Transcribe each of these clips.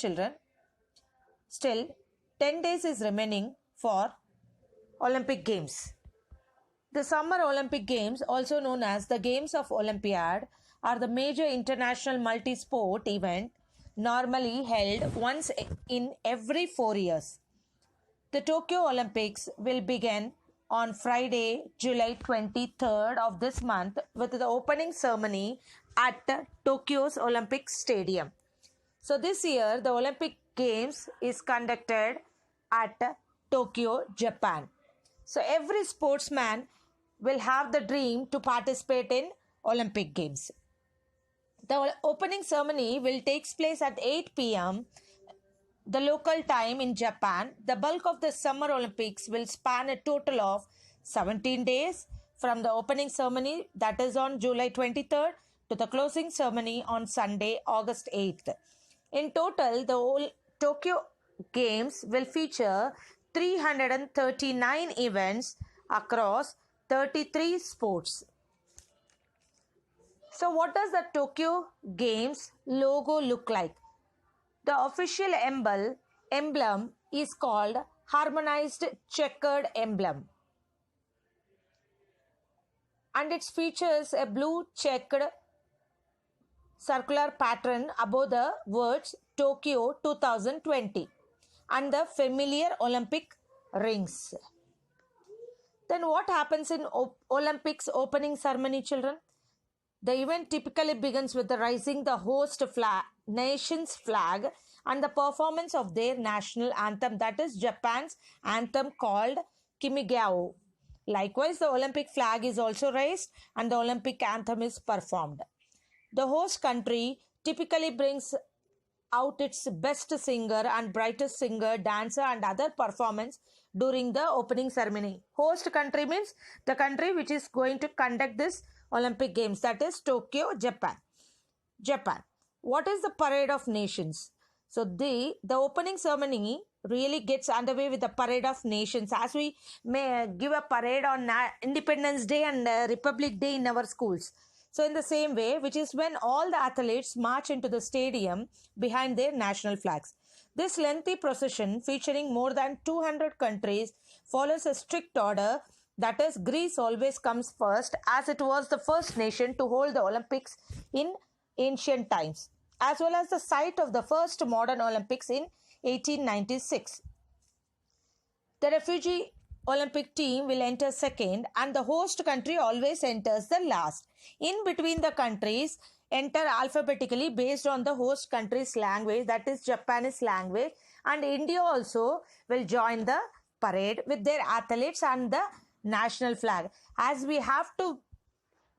children, still 10 days is remaining for Olympic Games. The Summer Olympic Games, also known as the Games of Olympiad, are the major international multi-sport event normally held once in every 4 years. The Tokyo Olympics will begin on Friday, July 23rd of this month with the opening ceremony at Tokyo's Olympic Stadium. So this year, the Olympic Games is conducted at Tokyo, Japan. So every sportsman will have the dream to participate in Olympic Games. The opening ceremony will take place at 8 p.m. the local time in Japan. The bulk of the Summer Olympics will span a total of 17 days from the opening ceremony, that is on July 23rd, to the closing ceremony on Sunday, August 8th. In total, the Tokyo Games will feature 339 events across 33 sports. So what does the Tokyo Games logo look like? The official emblem is called Harmonized Checkered Emblem, and it features a blue checkered circular pattern above the words Tokyo 2020 and the familiar Olympic rings. Then what happens in Olympics opening ceremony, children? The event typically begins with the raising the host nation's flag and the performance of their national anthem, that is Japan's anthem called Kimigao. Likewise, the Olympic flag is also raised and the Olympic anthem is performed. The host country typically brings out its best singer and brightest singer, dancer and other performance during the opening ceremony. Host country means the country which is going to conduct this Olympic Games, that is Tokyo, Japan. What is the Parade of Nations? So the opening ceremony really gets underway with the Parade of Nations, as we may give a parade on Independence Day and Republic Day in our schools. So in the same way, which is when all the athletes march into the stadium behind their national flags. This lengthy procession featuring more than 200 countries follows a strict order. That is, Greece always comes first, as it was the first nation to hold the Olympics in ancient times, as well as the site of the first modern Olympics in 1896. The refugee Olympic team will enter second and the host country always enters the last. In between the countries enter alphabetically based on the host country's language, that is Japanese language, and India also will join the parade with their athletes and the national flag, as we have to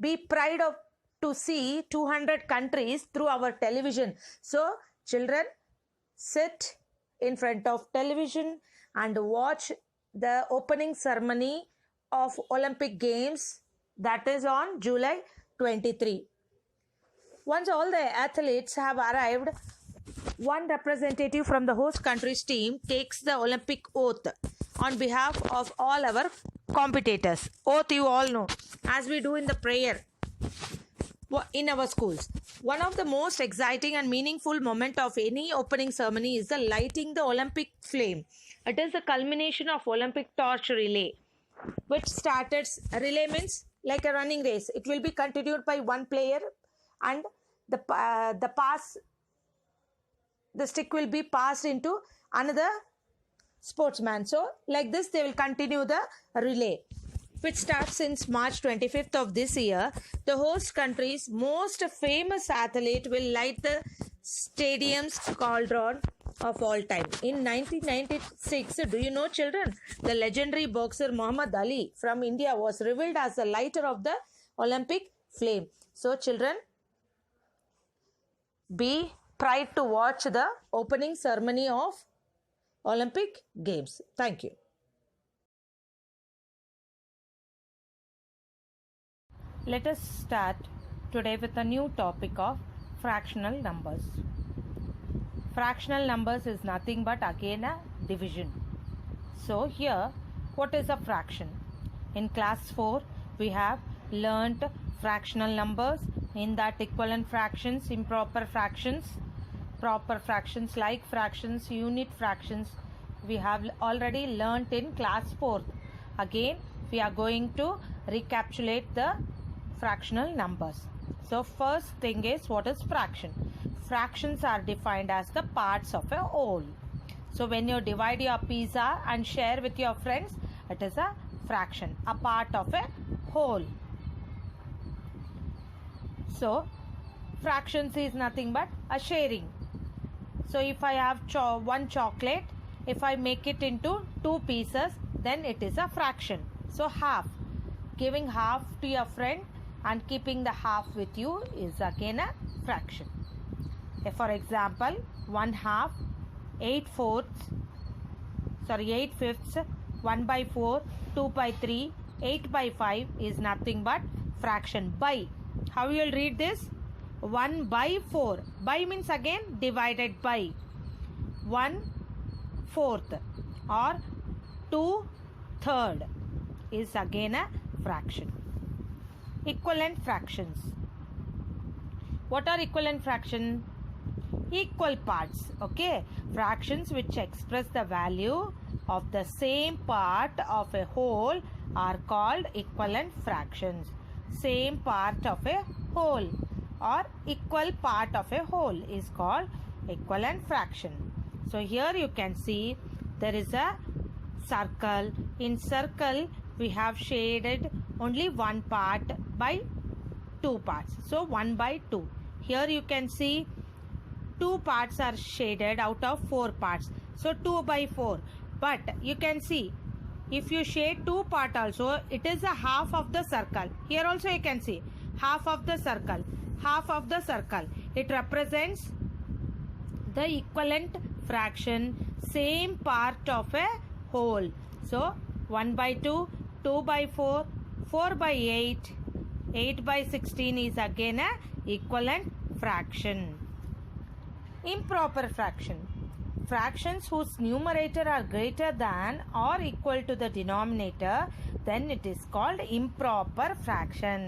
be proud of to see 200 countries through our television. So children, sit in front of television and watch the opening ceremony of Olympic Games, that is on July 23. Once all the athletes have arrived, one representative from the host country's team takes the Olympic oath on behalf of all our competitors. Oath you all know, as we do in the prayer in our schools. One of the most exciting and meaningful moment of any opening ceremony is the lighting the Olympic flame. It is the culmination of Olympic torch relay, which relay means like a running race. It will be continued by one player, and the stick will be passed into another sportsman. So like this they will continue the relay, which starts since March 25th of this year. The host country's most famous athlete will light the stadium's cauldron of all time. In 1996, do you know, children, the legendary boxer Muhammad Ali from India was revealed as the lighter of the Olympic flame. So children, be proud to watch the opening ceremony of Olympic Games. Thank you. Let us start today with a new topic of fractional numbers. Fractional numbers is nothing but again a division. So here, what is a fraction? In class 4, we have learnt fractional numbers, in that equivalent fractions, improper fractions, proper fractions, like fractions, unit fractions, we have already learnt in class 4th. Again, we are going to recapitulate the fractional numbers. So first thing is, what is fraction? Fractions are defined as the parts of a whole. So when you divide your pizza and share with your friends, it is a fraction, a part of a whole. So fractions is nothing but a sharing. So if I have one chocolate, if I make it into 2 pieces, then it is a fraction. So half. Giving half to your friend and keeping the half with you is again a fraction. For example, 1/2, 8/4, 8/5, 1/4, 2/3, 8/5 is nothing but fraction. By. How you will read this? 1/4. By means again divided by 1/4 or 2/3 is again a fraction. Equivalent fractions. What are equivalent fractions? Equal parts. Okay, fractions which express the value of the same part of a whole are called equivalent fractions. Same part of a whole or equal part of a whole is called equivalent fraction. So here you can see there is a circle. In circle we have shaded only one part by 2 parts. So 1/2. Here you can see 2 parts are shaded out of 4 parts. So 2/4. But you can see if you shade 2 part also, it is a half of the circle. Here also you can see half of the circle. Half of the circle. It represents the equivalent fraction, same part of a whole. So 1/2, 2/4, 4/8, 8/16 is again a equivalent fraction. Improper fraction. Fractions whose numerator are greater than or equal to the denominator, then it is called improper fraction.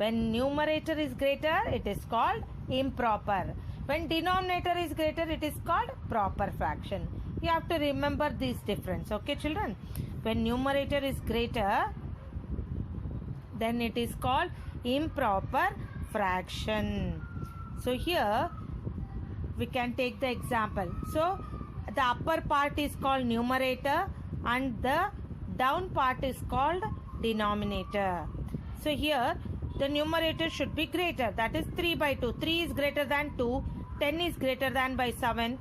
When numerator is greater, it is called improper. When denominator is greater, it is called proper fraction. You have to remember this difference. Okay, children? When numerator is greater, then it is called improper fraction. So here we can take the example. So the upper part is called numerator and the down part is called denominator. So here the numerator should be greater, that is 3/2. 3 is greater than 2, 10 is greater than by 7,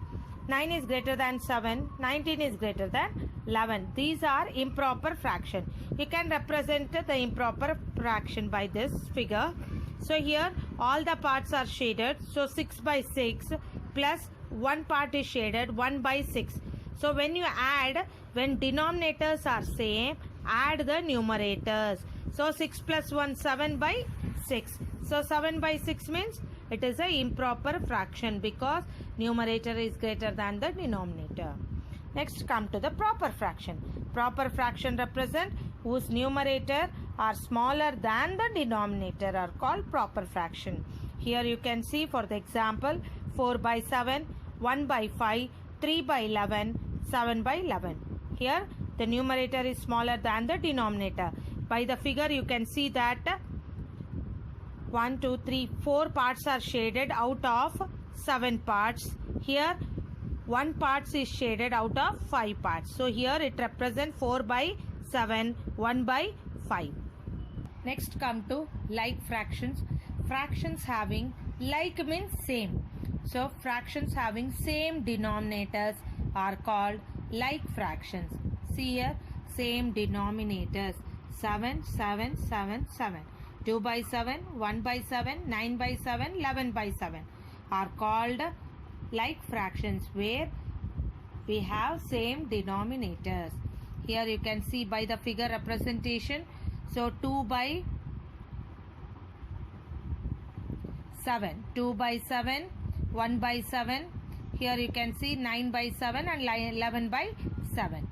9 is greater than 7, 19 is greater than 11. These are improper fraction. You can represent the improper fraction by this figure. So here all the parts are shaded. So 6/6 plus one part is shaded, 1/6. So when you add, when denominators are same, add the numerators. So 6 plus 1, 7/6. So 7/6 means it is a improper fraction because numerator is greater than the denominator. Next, come to the proper fraction. Proper fraction represent whose numerator are smaller than the denominator are called proper fraction. Here you can see for the example 4/7, 1/5, 3/11, 7/11. Here the numerator is smaller than the denominator. By the figure you can see that 1, 2, 3, 4 parts are shaded out of 7 parts. Here 1 part is shaded out of 5 parts. So here it represents 4/7, 1/5. Next come to like fractions. Fractions having like means same. So fractions having same denominators are called like fractions. See here, same denominators. 7, 7, 7, 7. 2/7, 1/7, 9/7, 11/7 are called like fractions where we have same denominators. Here you can see by the figure representation. So 2/7, 2/7, 1/7. Here you can see 9/7 and 11/7.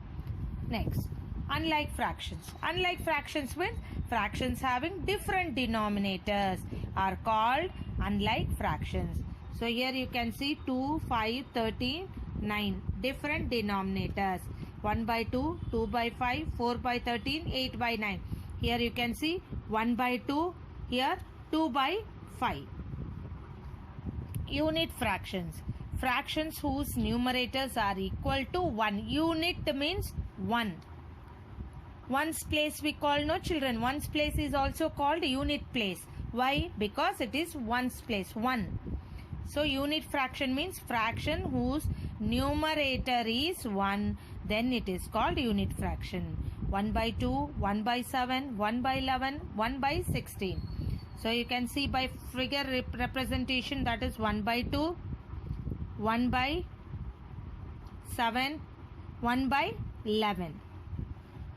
Next, unlike fractions. Unlike fractions means fractions having different denominators are called unlike fractions. So here you can see 2, 5, 13, 9. Different denominators. 1 by 2, 2 by 5, 4 by 13, 8 by 9. Here you can see 1 by 2, here 2 by 5. Unit fractions. Fractions whose numerators are equal to 1. Unit means 1. Ones place we call, no children, ones place is also called unit place. Why? Because it is ones place, 1. So unit fraction means fraction whose numerator is 1, then it is called unit fraction. 1 by 2, 1 by 7, 1 by 11, 1 by 16. So you can see by figure representation, that is 1 by 2, 1 by 7, 1 by 11.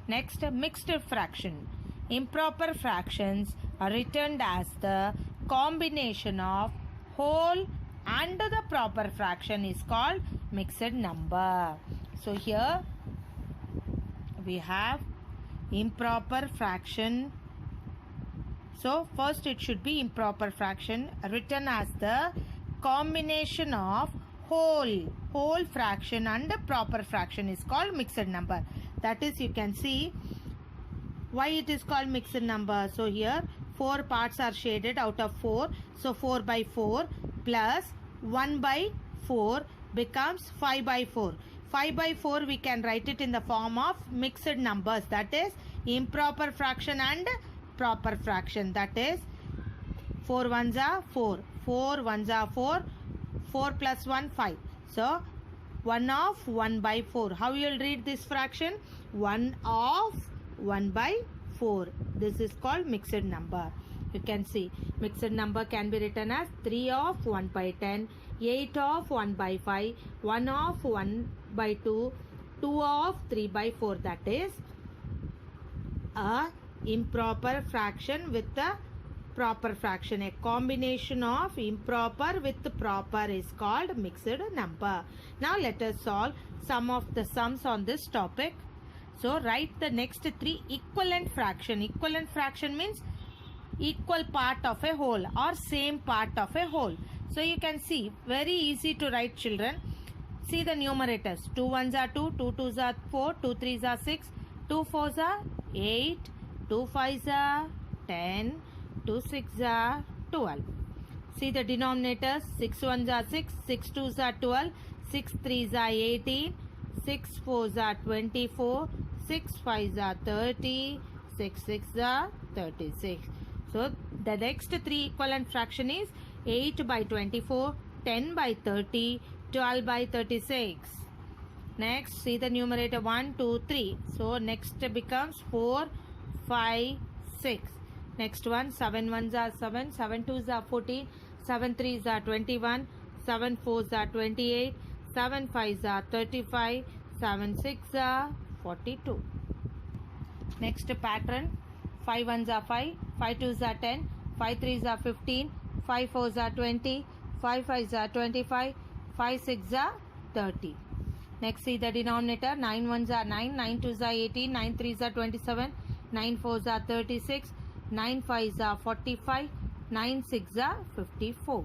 Next, mixed fraction. Improper fractions are written as the combination of whole and the proper fraction is called mixed number. So here we have improper fraction. So first it should be improper fraction written as the combination of whole fraction and proper fraction is called mixed number. That is, you can see why it is called mixed number. So here 4 parts are shaded out of 4. So 4 by 4 plus 1 by 4 becomes 5 by 4. 5 by 4 we can write it in the form of mixed numbers. That is improper fraction and proper fraction. That is 4 ones are 4. 4 ones are 4. 4 plus 1, 5. So 1 of 1 by 4. How you will read this fraction? 1 of 1 by 4. This is called mixed number. You can see mixed number can be written as 3 of 1 by 10, 8 of 1 by 5, 1 of 1 by 2, 2 of 3 by 4. That is a improper fraction with the proper fraction. A combination of improper with proper is called mixed number. Now let us solve some of the sums on this topic. So write the next 3 equivalent fraction. Equivalent fraction means equal part of a whole or same part of a whole. So you can see, very easy to write, children. See the numerators. 2 ones are 2, 2 twos are 4, 2 threes are 6, 2 fours are 8, 2 fives are 10, 2 six are 12. See the denominators. 6 ones are 6, 6 twos are 12, 6 threes are 18, 6 fours are 24, 6 fives are 30, 6 six are 36. So the next 3 equivalent fraction is 8 by 24, 10 by 30, 12 by 36. Next, see the numerator 1, 2, 3. So next becomes 4, 5, 6. Next one, 7 ones are 7, 7 twos are 14, 7 threes are 21, 7 fours are 28, 7 fives are 35, 7 six are 42. Next pattern, 5 ones are 5, 5 twos are 10, 5 threes are 15, 5 fours are 20, 5 fives are 25, 5 six are 30. Next, see the denominator. 9 ones are 9, 9 twos are 18, 9 threes are 27, 9 fours are 36, 9 fives are 45, 9 six are 54.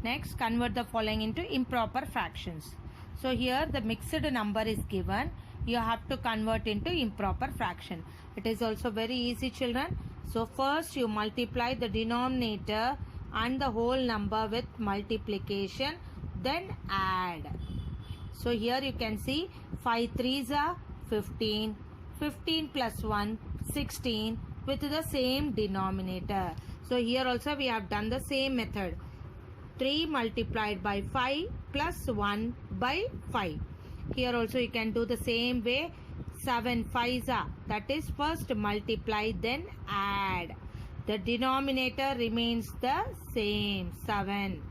Next, convert the following into improper fractions. So here the mixed number is given. You have to convert into improper fraction. It is also very easy, children. So first you multiply the denominator and the whole number with multiplication, then add. So here you can see 5 threes are 15, 15 plus 1, 16 with the same denominator. So here also we have done the same method. 3 multiplied by 5 plus 1 by 5. Here also you can do the same way. 7 fives are, that is first multiply then add. The denominator remains the same, 7.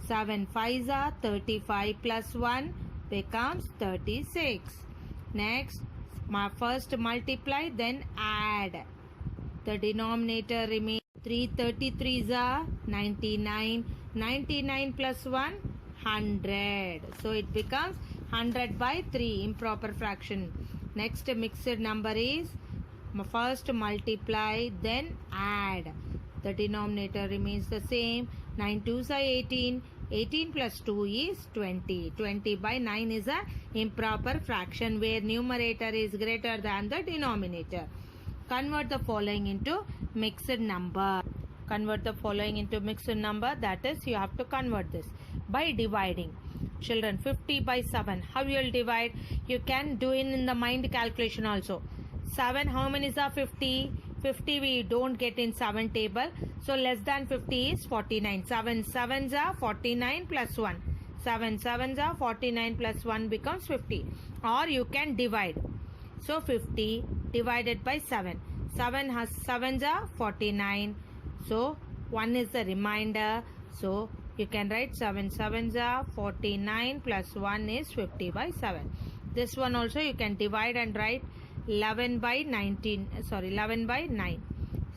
7 fives are 35 plus 1 becomes 36. Next, first multiply then add. The denominator remains 3 33s are 99. 99 plus 1 100. So it becomes 100 by 3, improper fraction. Next mixed number is first multiply then add. The denominator remains the same. 9 2s are 18. 18 plus 2 is 20. 20 by 9 is a improper fraction where numerator is greater than the denominator. Convert the following into mixed number. Convert the following into mixed number, that is you have to convert this by dividing. Children, 50 by 7. How you will divide? You can do it in the mind calculation also. 7, how many is 50? 50 we don't get in 7 table. So less than 50 is 49. 7 7s are 49 plus 1. 7 7s are 49 plus 1 becomes 50. Or you can divide. So 50 divided by 7. 7 has 7s are 49. So 1 is the remainder. So you can write 7 7s are 49 plus 1 is 50 by 7. This one also you can divide and write 11 by 11 by 9.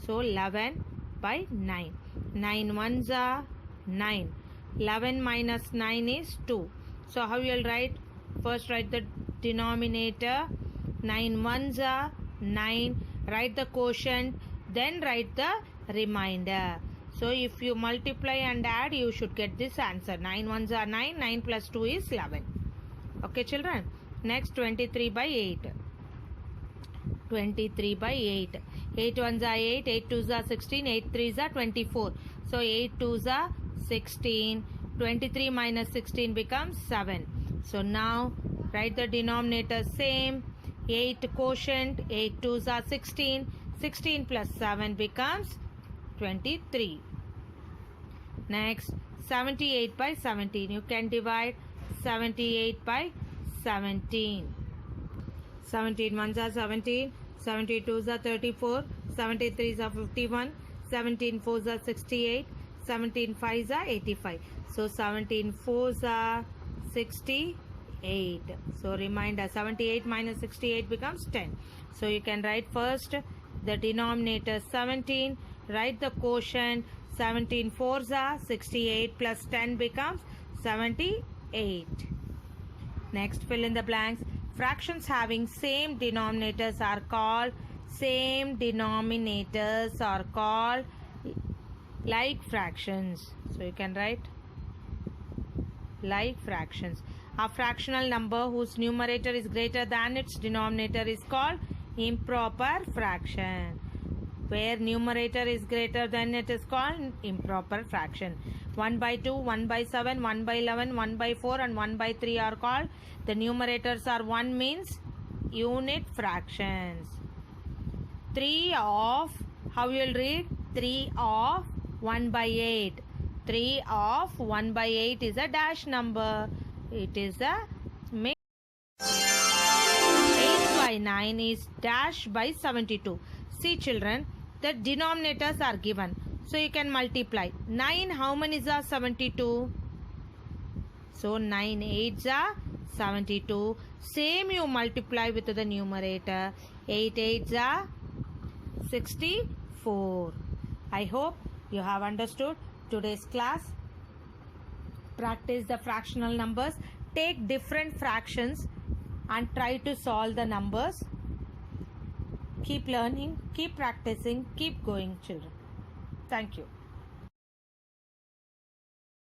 So 11 by 9. 9 ones are 9. 11 minus 9 is 2. So how you will write? First write the denominator. 9 ones are 9. Write the quotient. Then write the remainder. So if you multiply and add, you should get this answer. 9 ones are 9. 9 plus 2 is 11. Okay children. Next 23 by 8. 23 by 8. 8 ones are 8. 8 twos are 16. 8 threes are 24. So 8 twos are 16. 23 minus 16 becomes 7. So now write the denominator same. 8 quotient. 8 twos are 16. 16 plus 7 becomes 23. Next 78 by 17. You can divide 78 by 17. 17 ones are 17. 72s are 34. 73s are 51. 17 4s are 68. 17 5s are 85. So 17 4s are 68. So remainder 78 minus 68 becomes 10. So you can write first the denominator 17. Write the quotient. 17 4s are 68 plus 10 becomes 78. Next fill in the blanks. Fractions having same denominators are called like fractions. So you can write like fractions. A fractional number whose numerator is greater than its denominator is called improper fraction. Where numerator is greater than it is called improper fraction. 1 by 2, 1 by 7, 1 by 11, 1 by 4 and 1 by 3 are called. The numerators are 1 means unit fractions. 3 of, how you will read? 3 of 1 by 8. 3 of 1 by 8 is a dash number. It is a mix. 8 by 9 is dash by 72. See children, the denominators are given. So you can multiply. 9 how many is 72? So 9 8s are 72. Same you multiply with the numerator. 8 8s are 64. I hope you have understood today's class. Practice the fractional numbers. Take different fractions and try to solve the numbers. Keep learning, keep practicing, keep going children. Thank you.